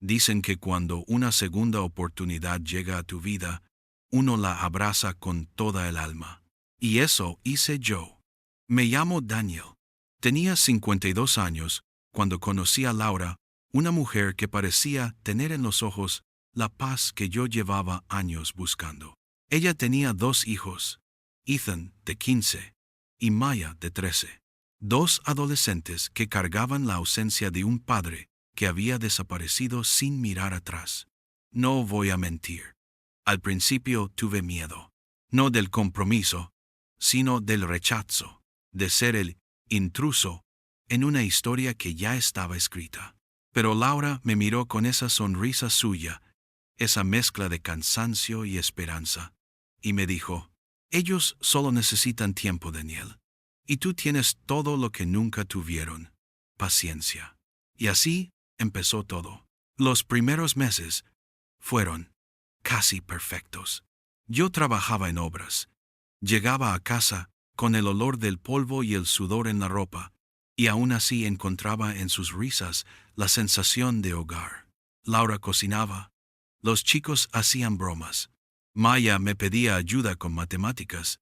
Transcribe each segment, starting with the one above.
Dicen que cuando una segunda oportunidad llega a tu vida, uno la abraza con toda el alma. Y eso hice yo. Me llamo Daniel. Tenía 52 años cuando conocí a Laura, una mujer que parecía tener en los ojos la paz que yo llevaba años buscando. Ella tenía 2 hijos, Ethan, de 15, y Maya, de 13. 2 adolescentes que cargaban la ausencia de un padre que había desaparecido sin mirar atrás. No voy a mentir. Al principio tuve miedo, no del compromiso, sino del rechazo, de ser el intruso en una historia que ya estaba escrita. Pero Laura me miró con esa sonrisa suya, esa mezcla de cansancio y esperanza, y me dijo: ellos solo necesitan tiempo, Daniel. Y tú tienes todo lo que nunca tuvieron: paciencia. Y así empezó todo. Los primeros meses fueron casi perfectos. Yo trabajaba en obras. Llegaba a casa con el olor del polvo y el sudor en la ropa, y aún así encontraba en sus risas la sensación de hogar. Laura cocinaba. Los chicos hacían bromas. Maya me pedía ayuda con matemáticas.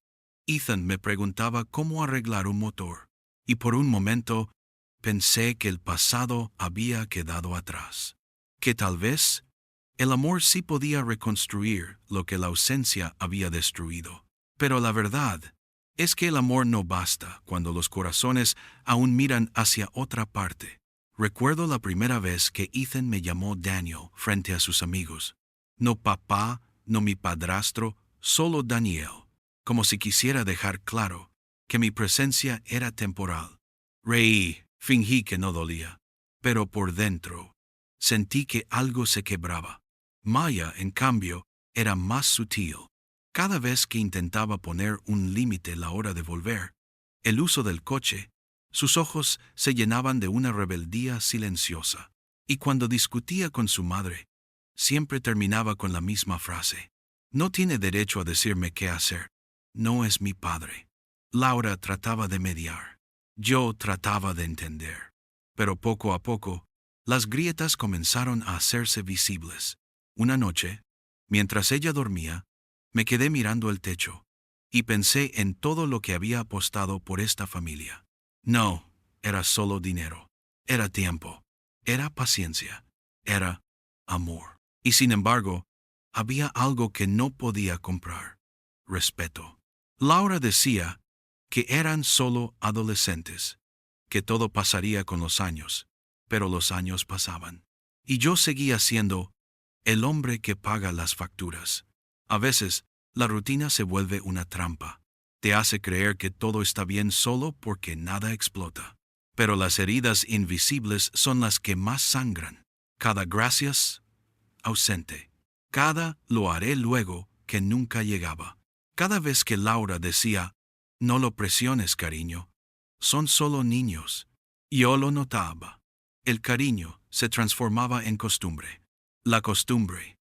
Ethan me preguntaba cómo arreglar un motor. Y por un momento pensé que el pasado había quedado atrás. Que tal vez el amor sí podía reconstruir lo que la ausencia había destruido. Pero la verdad es que el amor no basta cuando los corazones aún miran hacia otra parte. Recuerdo la primera vez que Ethan me llamó Daniel frente a sus amigos. No papá, no mi padrastro, solo Daniel, como si quisiera dejar claro que mi presencia era temporal. Reí, fingí que no dolía, pero por dentro sentí que algo se quebraba. Maya, en cambio, era más sutil. Cada vez que intentaba poner un límite a la hora de volver, el uso del coche, sus ojos se llenaban de una rebeldía silenciosa. Y cuando discutía con su madre, siempre terminaba con la misma frase: no tiene derecho a decirme qué hacer. No es mi padre. Laura trataba de mediar. Yo trataba de entender. Pero poco a poco, las grietas comenzaron a hacerse visibles. Una noche, mientras ella dormía, me quedé mirando el techo y pensé en todo lo que había apostado por esta familia. No, era solo dinero. Era tiempo. Era paciencia. Era amor. Y sin embargo, había algo que no podía comprar: respeto. Laura decía que eran solo adolescentes, que todo pasaría con los años, pero los años pasaban. Y yo seguía siendo el hombre que paga las facturas. A veces, la rutina se vuelve una trampa. Te hace creer que todo está bien solo porque nada explota. Pero las heridas invisibles son las que más sangran. Cada gracias, ausente. Cada lo haré luego, que nunca llegaba. Cada vez que Laura decía: no lo presiones, cariño, son solo niños, yo lo notaba. El cariño se transformaba en costumbre. La costumbre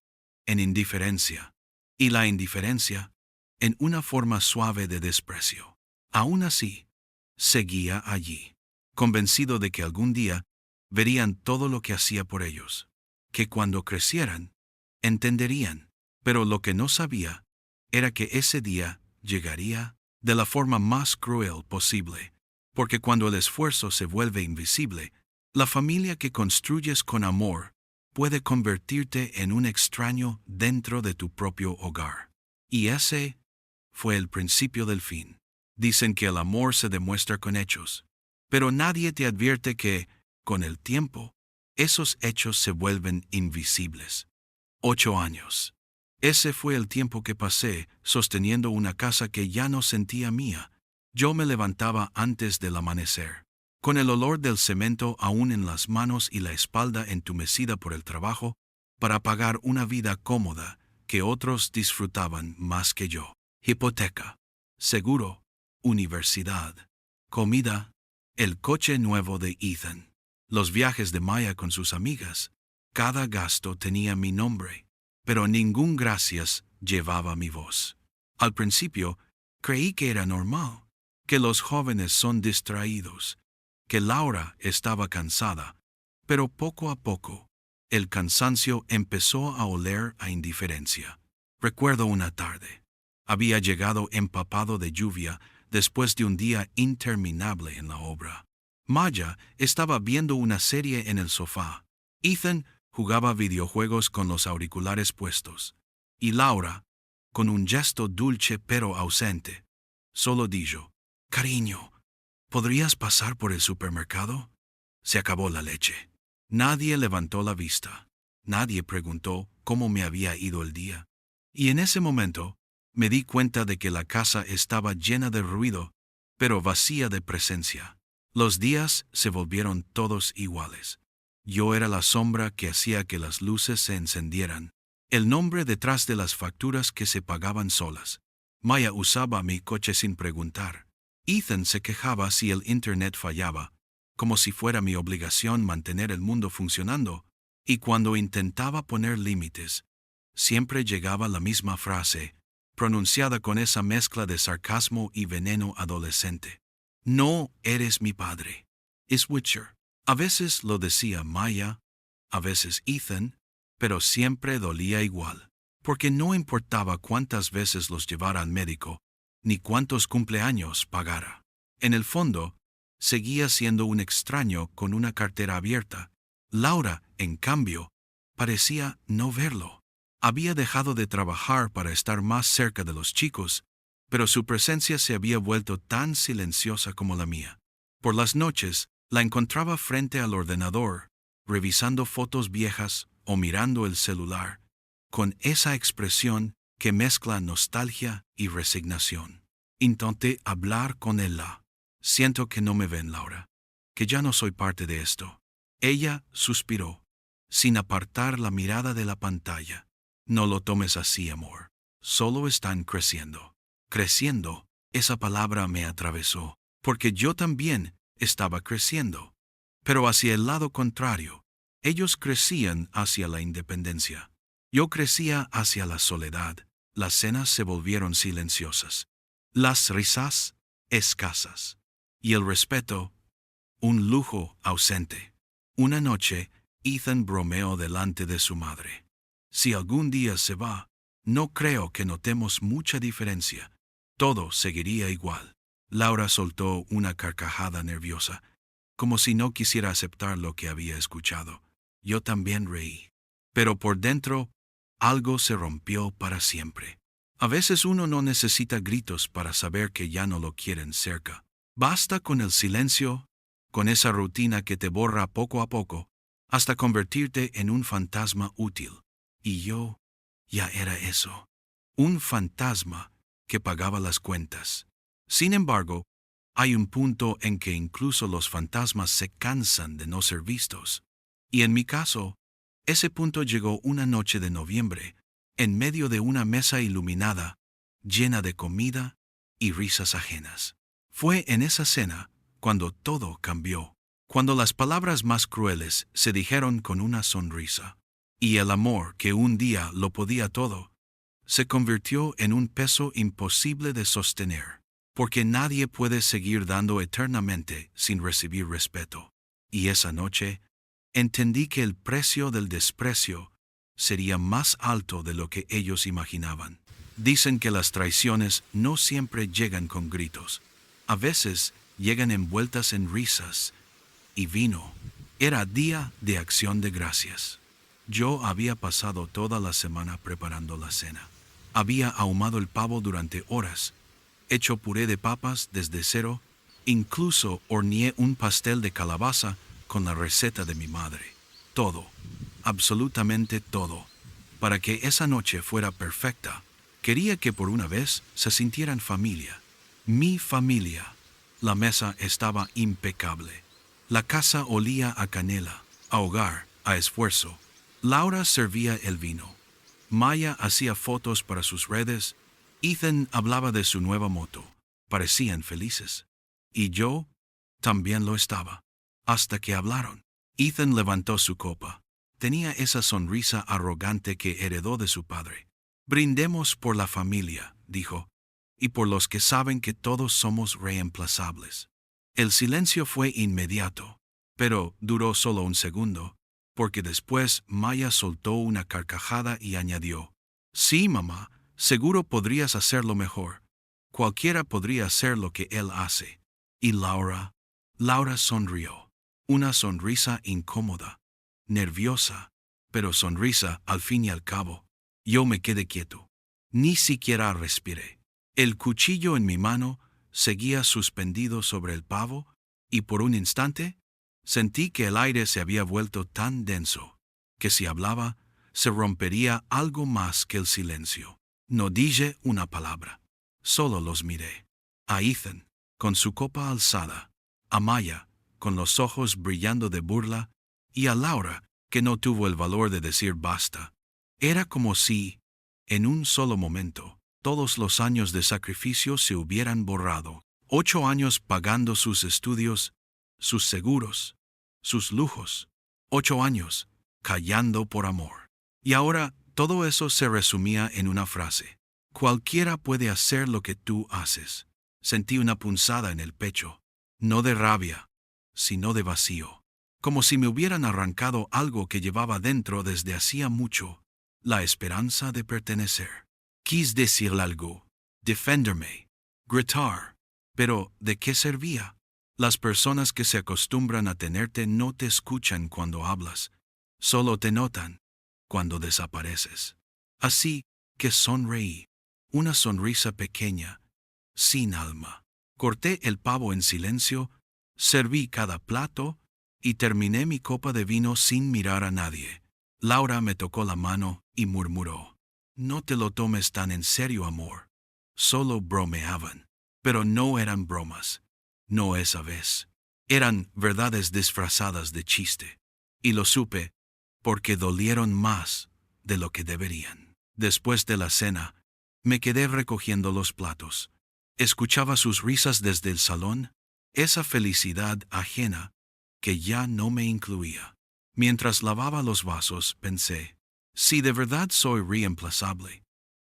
en indiferencia. Y la indiferencia en una forma suave de desprecio. Aún así, seguía allí, convencido de que algún día verían todo lo que hacía por ellos, que cuando crecieran, entenderían. Pero lo que no sabía era que ese día llegaría de la forma más cruel posible, porque cuando el esfuerzo se vuelve invisible, la familia que construyes con amor puede convertirte en un extraño dentro de tu propio hogar. Y ese fue el principio del fin. Dicen que el amor se demuestra con hechos, pero nadie te advierte que, con el tiempo, esos hechos se vuelven invisibles. 8 años. Ese fue el tiempo que pasé sosteniendo una casa que ya no sentía mía. Yo me levantaba antes del amanecer, con el olor del cemento aún en las manos y la espalda entumecida por el trabajo, para pagar una vida cómoda que otros disfrutaban más que yo. Hipoteca, seguro, universidad, comida, el coche nuevo de Ethan, los viajes de Maya con sus amigas. Cada gasto tenía mi nombre, pero ningún gracias llevaba mi voz. Al principio, creí que era normal, que los jóvenes son distraídos, que Laura estaba cansada, pero poco a poco El cansancio empezó a oler a indiferencia. Recuerdo una tarde. Había llegado empapado de lluvia después de un día interminable en la obra. Maya estaba viendo una serie en el sofá. Ethan jugaba videojuegos con los auriculares puestos. Y Laura, con un gesto dulce pero ausente, solo dijo: «Cariño, ¿podrías pasar por el supermercado? Se acabó la leche». Nadie levantó la vista. Nadie preguntó cómo me había ido el día. Y en ese momento me di cuenta de que la casa estaba llena de ruido, pero vacía de presencia. Los días se volvieron todos iguales. Yo era la sombra que hacía que las luces se encendieran, el nombre detrás de las facturas que se pagaban solas. Maya usaba mi coche sin preguntar. Ethan se quejaba si el internet fallaba, como si fuera mi obligación mantener el mundo funcionando, y cuando intentaba poner límites, siempre llegaba la misma frase, pronunciada con esa mezcla de sarcasmo y veneno adolescente: «No eres mi padre». Es Witcher. A veces lo decía Maya, a veces Ethan, pero siempre dolía igual, porque no importaba cuántas veces los llevara al médico, ni cuántos cumpleaños pagara. En el fondo, seguía siendo un extraño con una cartera abierta. Laura, en cambio, parecía no verlo. Había dejado de trabajar para estar más cerca de los chicos, pero su presencia se había vuelto tan silenciosa como la mía. Por las noches, la encontraba frente al ordenador, revisando fotos viejas o mirando el celular, con esa expresión que mezcla nostalgia y resignación. Intenté hablar con ella. «Siento que no me ven, Laura, que ya no soy parte de esto». Ella suspiró, sin apartar la mirada de la pantalla. «No lo tomes así, amor. Solo están creciendo». Creciendo, esa palabra me atravesó, porque yo también estaba creciendo. Pero hacia el lado contrario. Ellos crecían hacia la independencia. Yo crecía hacia la soledad. Las cenas se volvieron silenciosas. Las risas, escasas. Y el respeto, un lujo ausente. Una noche, Ethan bromeó delante de su madre: «Si algún día se va, no creo que notemos mucha diferencia. Todo seguiría igual». Laura soltó una carcajada nerviosa, como si no quisiera aceptar lo que había escuchado. Yo también reí. Pero por dentro, algo se rompió para siempre. A veces uno no necesita gritos para saber que ya no lo quieren cerca. Basta con el silencio, con esa rutina que te borra poco a poco, hasta convertirte en un fantasma útil. Y yo ya era eso. Un fantasma que pagaba las cuentas. Sin embargo, hay un punto en que incluso los fantasmas se cansan de no ser vistos. Y en mi caso, ese punto llegó una noche de noviembre, en medio de una mesa iluminada, llena de comida y risas ajenas. Fue en esa cena cuando todo cambió, cuando las palabras más crueles se dijeron con una sonrisa, y el amor que un día lo podía todo, se convirtió en un peso imposible de sostener, porque nadie puede seguir dando eternamente sin recibir respeto. Y esa noche, entendí que el precio del desprecio sería más alto de lo que ellos imaginaban. Dicen que las traiciones no siempre llegan con gritos. A veces llegan envueltas en risas y vino. Era día de acción de gracias. Yo había pasado toda la semana preparando la cena. Había ahumado el pavo durante horas, hecho puré de papas desde cero, incluso horneé un pastel de calabaza con la receta de mi madre. Todo, absolutamente todo, para que esa noche fuera perfecta. Quería que por una vez se sintieran familia. Mi familia. La mesa estaba impecable. La casa olía a canela, a hogar, a esfuerzo. Laura servía el vino. Maya hacía fotos para sus redes. Ethan hablaba de su nueva moto. Parecían felices. Y yo también lo estaba. Hasta que hablaron. Ethan levantó su copa. Tenía esa sonrisa arrogante que heredó de su padre. «Brindemos por la familia», dijo, «y por los que saben que todos somos reemplazables». El silencio fue inmediato, pero duró solo un segundo, porque después Maya soltó una carcajada y añadió: «Sí, mamá, seguro podrías hacerlo mejor. Cualquiera podría hacer lo que él hace». Y Laura sonrió. Una sonrisa incómoda, nerviosa, pero sonrisa al fin y al cabo. Yo me quedé quieto. Ni siquiera respiré. El cuchillo en mi mano seguía suspendido sobre el pavo, y por un instante sentí que el aire se había vuelto tan denso que si hablaba se rompería algo más que el silencio. No dije una palabra. Solo los miré. A Ethan, con su copa alzada, a Maya, con los ojos brillando de burla, y a Laura, que no tuvo el valor de decir basta. Era como si, en un solo momento, todos los años de sacrificio se hubieran borrado. 8 años pagando sus estudios, sus seguros, sus lujos. 8 años callando por amor. Y ahora todo eso se resumía en una frase: «Cualquiera puede hacer lo que tú haces». Sentí una punzada en el pecho, no de rabia, sino de vacío, como si me hubieran arrancado algo que llevaba dentro desde hacía mucho, la esperanza de pertenecer. Quise decir algo, defenderme, gritar, pero ¿de qué servía? Las personas que se acostumbran a tenerte no te escuchan cuando hablas, solo te notan cuando desapareces. Así que sonreí, una sonrisa pequeña, sin alma. Corté el pavo en silencio, serví cada plato y terminé mi copa de vino sin mirar a nadie. Laura me tocó la mano y murmuró: «No te lo tomes tan en serio, amor». Solo bromeaban, pero no eran bromas. No esa vez. Eran verdades disfrazadas de chiste. Y lo supe porque dolieron más de lo que deberían. Después de la cena, me quedé recogiendo los platos. Escuchaba sus risas desde el salón, esa felicidad ajena que ya no me incluía. Mientras lavaba los vasos, pensé: si de verdad soy reemplazable,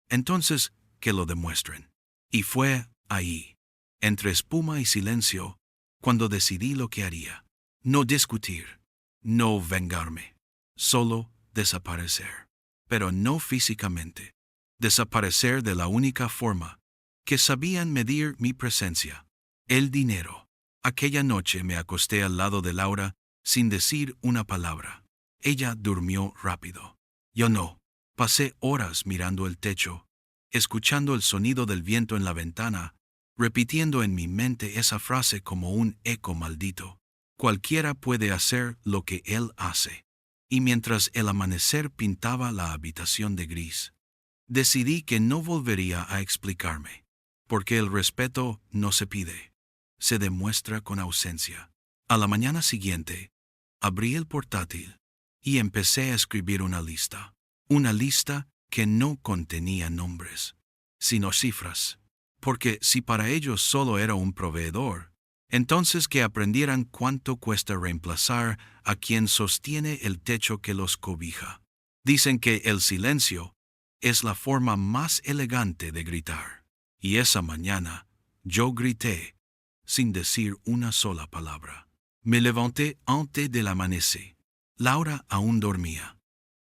entonces que lo demuestren. Y fue ahí, entre espuma y silencio, cuando decidí lo que haría. No discutir, no vengarme, solo desaparecer. Pero no físicamente. Desaparecer de la única forma que sabían medir mi presencia: el dinero. Aquella noche me acosté al lado de Laura sin decir una palabra. Ella durmió rápido. Yo no. Pasé horas mirando el techo, escuchando el sonido del viento en la ventana, repitiendo en mi mente esa frase como un eco maldito: cualquiera puede hacer lo que él hace. Y mientras el amanecer pintaba la habitación de gris, decidí que no volvería a explicarme, porque el respeto no se pide, se demuestra con ausencia. A la mañana siguiente, abrí el portátil y empecé a escribir una lista que no contenía nombres, sino cifras, porque si para ellos solo era un proveedor, entonces que aprendieran cuánto cuesta reemplazar a quien sostiene el techo que los cobija. Dicen que el silencio es la forma más elegante de gritar. Y esa mañana, yo grité, sin decir una sola palabra. Me levanté antes del amanecer. Laura aún dormía.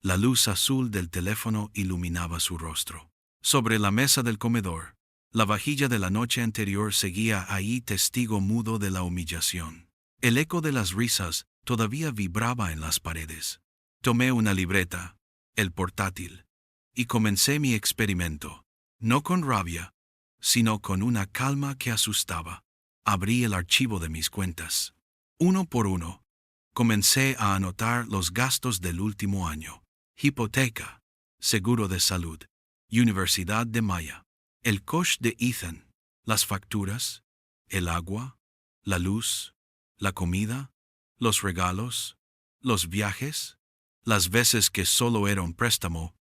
La luz azul del teléfono iluminaba su rostro. Sobre la mesa del comedor, la vajilla de la noche anterior seguía ahí, testigo mudo de la humillación. El eco de las risas todavía vibraba en las paredes. Tomé una libreta, el portátil, y comencé mi experimento, no con rabia, sino con una calma que asustaba. Abrí el archivo de mis cuentas. Uno por uno, comencé a anotar los gastos del último año: hipoteca, seguro de salud, Universidad de Maya, el coche de Ethan, las facturas, el agua, la luz, la comida, los regalos, los viajes, las veces que solo era un préstamo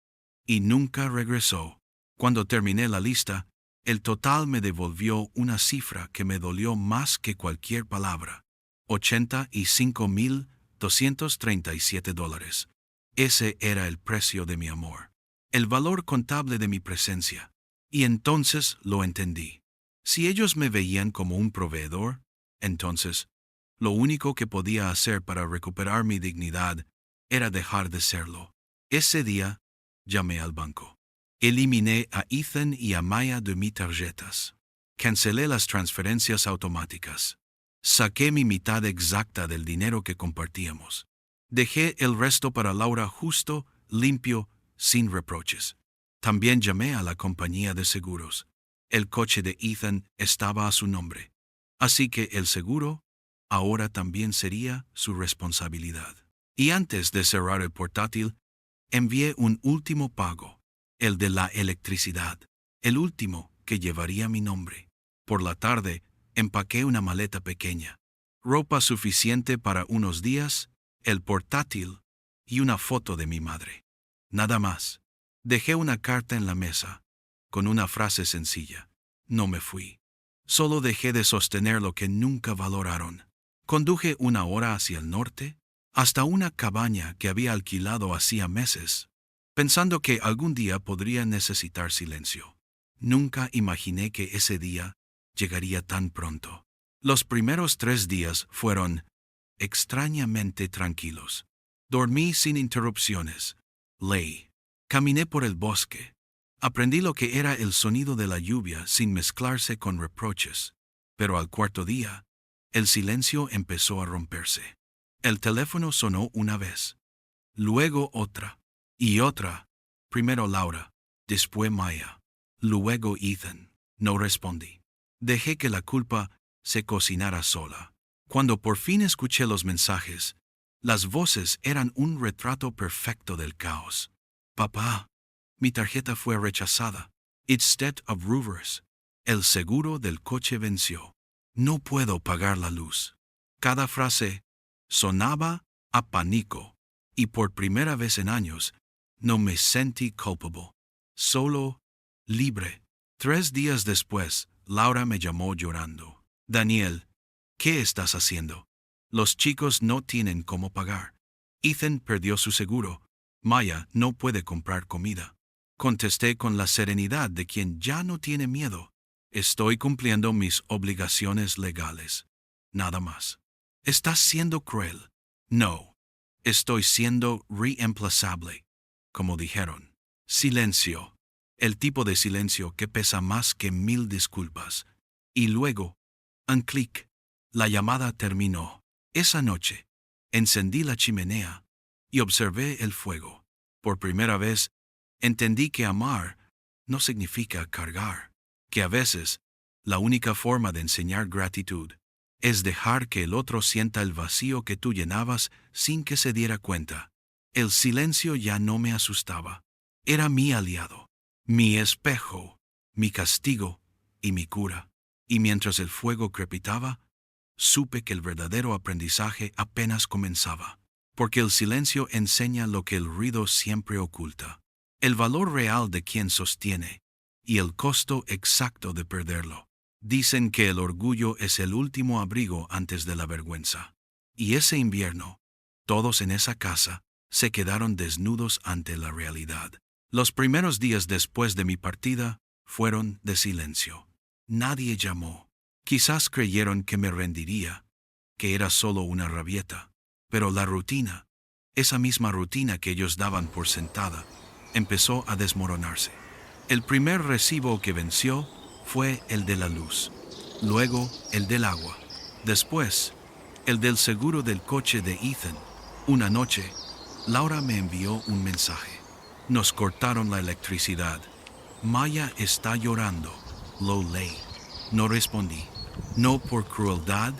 y nunca regresó. Cuando terminé la lista, el total me devolvió una cifra que me dolió más que cualquier palabra: $85,237. Ese era el precio de mi amor, el valor contable de mi presencia. Y entonces lo entendí. Si ellos me veían como un proveedor, entonces lo único que podía hacer para recuperar mi dignidad era dejar de serlo. Ese día, llamé al banco. Eliminé a Ethan y a Maya de mis tarjetas. Cancelé las transferencias automáticas. Saqué mi mitad exacta del dinero que compartíamos. Dejé el resto para Laura justo, limpio, sin reproches. También llamé a la compañía de seguros. El coche de Ethan estaba a su nombre. Así que el seguro ahora también sería su responsabilidad. Y antes de cerrar el portátil, envié un último pago, el de la electricidad, el último que llevaría mi nombre. Por la tarde, empaqué una maleta pequeña, ropa suficiente para unos días, el portátil y una foto de mi madre. Nada más. Dejé una carta en la mesa, con una frase sencilla. No me fui. Solo dejé de sostener lo que nunca valoraron. Conduje 1 hora hacia el norte, hasta una cabaña que había alquilado hacía meses, pensando que algún día podría necesitar silencio. Nunca imaginé que ese día llegaría tan pronto. Los primeros 3 días fueron extrañamente tranquilos. Dormí sin interrupciones. Leí. Caminé por el bosque. Aprendí lo que era el sonido de la lluvia sin mezclarse con reproches. Pero al 4.º día, el silencio empezó a romperse. El teléfono sonó una vez. Luego otra. Y otra. Primero Laura. Después Maya. Luego Ethan. No respondí. Dejé que la culpa se cocinara sola. Cuando por fin escuché los mensajes, las voces eran un retrato perfecto del caos. Papá, mi tarjeta fue rechazada. Instead of reverse. El seguro del coche venció. No puedo pagar la luz. Cada frase sonaba a pánico, y por primera vez en años no me sentí culpable. Solo libre. 3 días después, Laura me llamó llorando. Daniel, ¿qué estás haciendo? Los chicos no tienen cómo pagar. Ethan perdió su seguro. Maya no puede comprar comida. Contesté con la serenidad de quien ya no tiene miedo. Estoy cumpliendo mis obligaciones legales. Nada más. ¿Estás siendo cruel? No. Estoy siendo reemplazable. Como dijeron. Silencio. El tipo de silencio que pesa más que 1000 disculpas. Y luego, un clic. La llamada terminó. Esa noche, encendí la chimenea y observé el fuego. Por primera vez, entendí que amar no significa cargar, que a veces, la única forma de enseñar gratitud es dejar que el otro sienta el vacío que tú llenabas sin que se diera cuenta. El silencio ya no me asustaba. Era mi aliado, mi espejo, mi castigo y mi cura. Y mientras el fuego crepitaba, supe que el verdadero aprendizaje apenas comenzaba, porque el silencio enseña lo que el ruido siempre oculta, el valor real de quien sostiene y el costo exacto de perderlo. Dicen que el orgullo es el último abrigo antes de la vergüenza. Y ese invierno, todos en esa casa se quedaron desnudos ante la realidad. Los primeros días después de mi partida fueron de silencio. Nadie llamó. Quizás creyeron que me rendiría, que era solo una rabieta. Pero la rutina, esa misma rutina que ellos daban por sentada, empezó a desmoronarse. El primer recibo que venció fue el de la luz, luego el del agua, después el del seguro del coche de Ethan. Una noche, Laura me envió un mensaje. Nos cortaron la electricidad. Maya está llorando. Lo leí. No respondí. No por crueldad,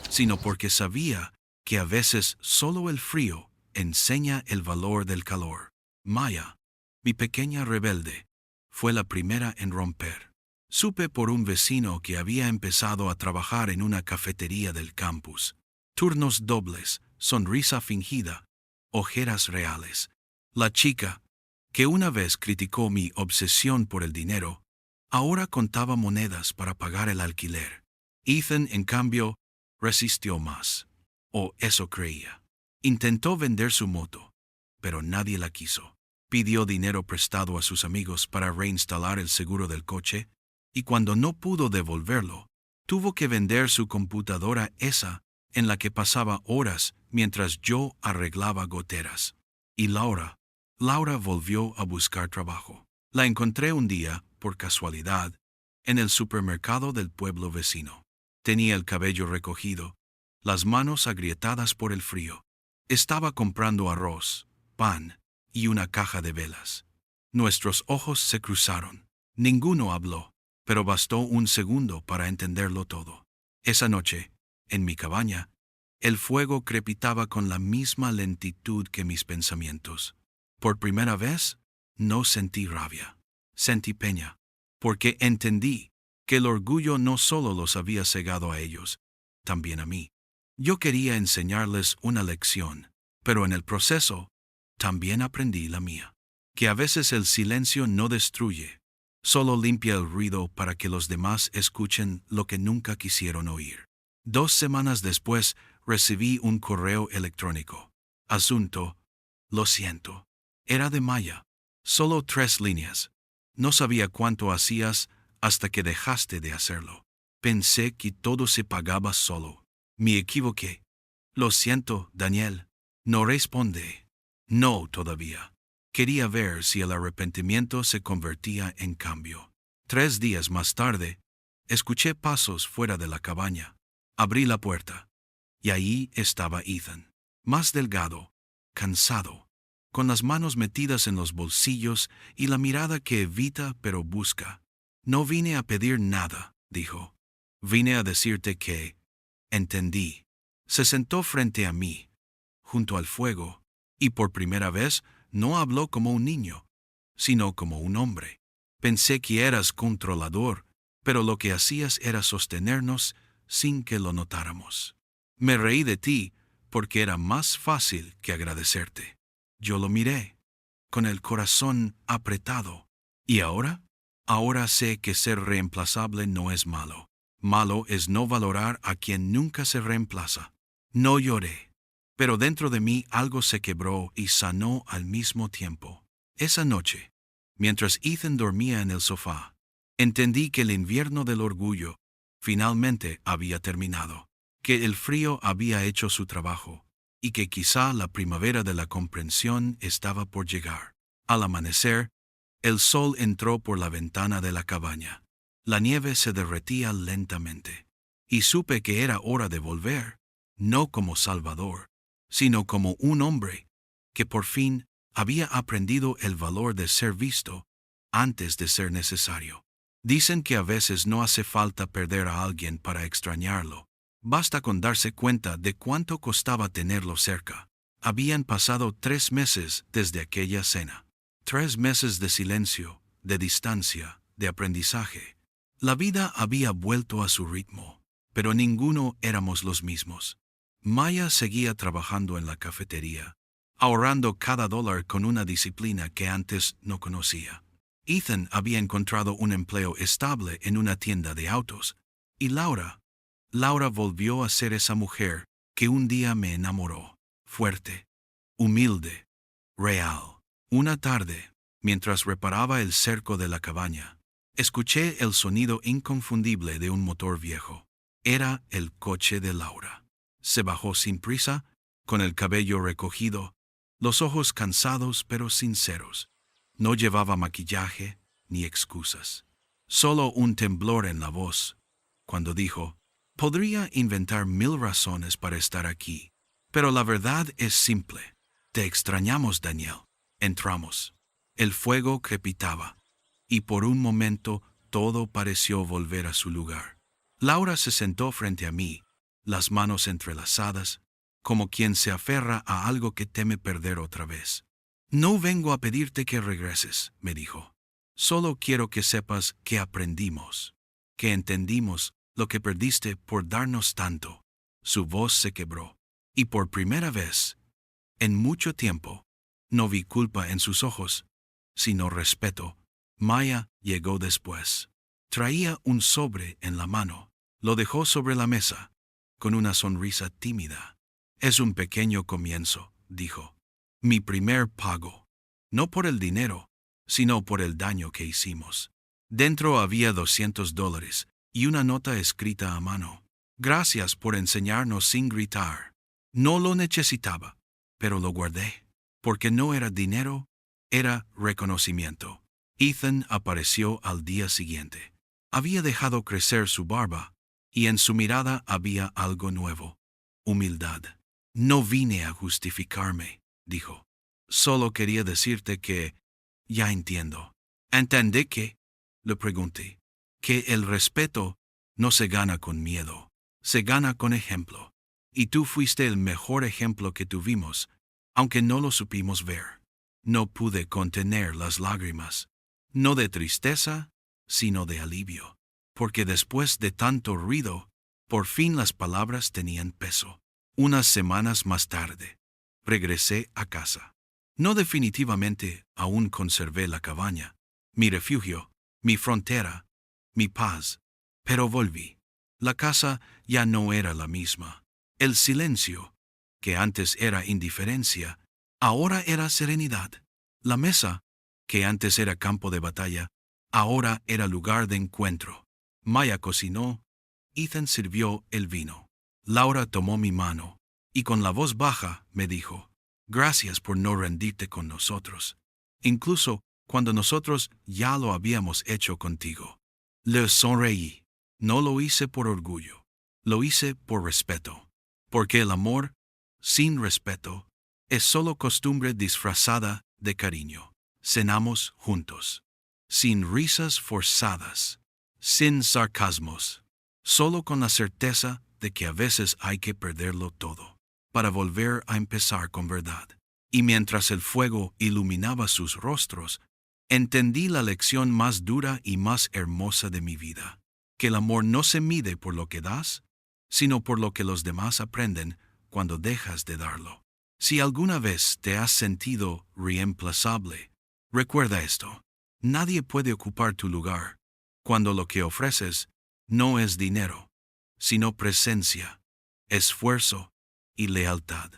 sino porque sabía que a veces solo el frío enseña el valor del calor. Maya, mi pequeña rebelde, fue la primera en romper. Supe por un vecino que había empezado a trabajar en una cafetería del campus. Turnos dobles, sonrisa fingida, ojeras reales. La chica, que una vez criticó mi obsesión por el dinero, ahora contaba monedas para pagar el alquiler. Ethan, en cambio, resistió más. O eso creía. Intentó vender su moto, pero nadie la quiso. Pidió dinero prestado a sus amigos para reinstalar el seguro del coche, y cuando no pudo devolverlo, tuvo que vender su computadora esa en la que pasaba horas mientras yo arreglaba goteras. Y Laura volvió a buscar trabajo. La encontré un día, por casualidad, en el supermercado del pueblo vecino. Tenía el cabello recogido, las manos agrietadas por el frío. Estaba comprando arroz, pan y una caja de velas. Nuestros ojos se cruzaron. Ninguno habló, pero bastó un segundo para entenderlo todo. Esa noche, en mi cabaña, el fuego crepitaba con la misma lentitud que mis pensamientos. Por primera vez, no sentí rabia. Sentí pena, porque entendí que el orgullo no solo los había cegado a ellos, también a mí. Yo quería enseñarles una lección, pero en el proceso, también aprendí la mía. Que a veces el silencio no destruye, solo limpia el ruido para que los demás escuchen lo que nunca quisieron oír. 2 semanas después, recibí un correo electrónico. Asunto: lo siento. Era de Maya. Solo 3 líneas. No sabía cuánto hacías hasta que dejaste de hacerlo. Pensé que todo se pagaba solo. Me equivoqué. Lo siento, Daniel. No responde. No, todavía. Quería ver si el arrepentimiento se convertía en cambio. 3 días más tarde, escuché pasos fuera de la cabaña. Abrí la puerta, y ahí estaba Ethan. Más delgado, cansado, con las manos metidas en los bolsillos y la mirada que evita pero busca. No vine a pedir nada, dijo. Vine a decirte que entendí. Se sentó frente a mí, junto al fuego, y por primera vez no habló como un niño, sino como un hombre. Pensé que eras controlador, pero lo que hacías era sostenernos sin que lo notáramos. Me reí de ti porque era más fácil que agradecerte. Yo lo miré, con el corazón apretado. ¿Y ahora? Ahora sé que ser reemplazable no es malo. Malo es no valorar a quien nunca se reemplaza. No lloré, pero dentro de mí algo se quebró y sanó al mismo tiempo. Esa noche, mientras Ethan dormía en el sofá, entendí que el invierno del orgullo finalmente había terminado, que el frío había hecho su trabajo, y que quizá la primavera de la comprensión estaba por llegar. Al amanecer, el sol entró por la ventana de la cabaña. La nieve se derretía lentamente, y supe que era hora de volver, no como salvador, sino como un hombre que por fin había aprendido el valor de ser visto antes de ser necesario. Dicen que a veces no hace falta perder a alguien para extrañarlo. Basta con darse cuenta de cuánto costaba tenerlo cerca. Habían pasado 3 meses desde aquella cena. 3 meses de silencio, de distancia, de aprendizaje. La vida había vuelto a su ritmo, pero ninguno éramos los mismos. Maya seguía trabajando en la cafetería, ahorrando cada dólar con una disciplina que antes no conocía. Ethan había encontrado un empleo estable en una tienda de autos, y Laura volvió a ser esa mujer que un día me enamoró, fuerte, humilde, real. Una tarde, mientras reparaba el cerco de la cabaña, escuché el sonido inconfundible de un motor viejo. Era el coche de Laura. Se bajó sin prisa, con el cabello recogido, los ojos cansados pero sinceros. No llevaba maquillaje ni excusas. Solo un temblor en la voz, cuando dijo: podría inventar 1000 razones para estar aquí, pero la verdad es simple. Te extrañamos, Daniel. Entramos. El fuego crepitaba, y por un momento todo pareció volver a su lugar. Laura se sentó frente a mí, las manos entrelazadas, como quien se aferra a algo que teme perder otra vez. No vengo a pedirte que regreses, me dijo. Solo quiero que sepas que aprendimos, que entendimos lo que perdiste por darnos tanto. Su voz se quebró, y por primera vez, en mucho tiempo, no vi culpa en sus ojos, sino respeto. Maya llegó después. Traía un sobre en la mano. Lo dejó sobre la mesa, con una sonrisa tímida. Es un pequeño comienzo, dijo. Mi primer pago. No por el dinero, sino por el daño que hicimos. Dentro había $200 y una nota escrita a mano. Gracias por enseñarnos sin gritar. No lo necesitaba, pero lo guardé, porque no era dinero, era reconocimiento. Ethan apareció al día siguiente. Había dejado crecer su barba, y en su mirada había algo nuevo: humildad. No vine a justificarme, dijo. Solo quería decirte que... Ya entiendo. ¿Entendé qué? Le pregunté. Que el respeto no se gana con miedo, se gana con ejemplo. Y tú fuiste el mejor ejemplo que tuvimos, aunque no lo supimos ver. No pude contener las lágrimas, no de tristeza, sino de alivio, porque después de tanto ruido, por fin las palabras tenían peso. Unas semanas más tarde, regresé a casa. No definitivamente aún conservé la cabaña, mi refugio, mi frontera, mi paz, pero volví. La casa ya no era la misma. El silencio, que antes era indiferencia, ahora era serenidad. La mesa, que antes era campo de batalla, ahora era lugar de encuentro. Maya cocinó, Ethan sirvió el vino. Laura tomó mi mano, y con la voz baja me dijo: gracias por no rendirte con nosotros, incluso cuando nosotros ya lo habíamos hecho contigo. Le sonreí. No lo hice por orgullo, lo hice por respeto, porque el amor, sin respeto, es solo costumbre disfrazada de cariño. Cenamos juntos, sin risas forzadas, sin sarcasmos, solo con la certeza de que a veces hay que perderlo todo para volver a empezar con verdad. Y mientras el fuego iluminaba sus rostros, entendí la lección más dura y más hermosa de mi vida: que el amor no se mide por lo que das, sino por lo que los demás aprenden cuando dejas de darlo. Si alguna vez te has sentido reemplazable, recuerda esto: nadie puede ocupar tu lugar cuando lo que ofreces no es dinero, sino presencia, esfuerzo y lealtad.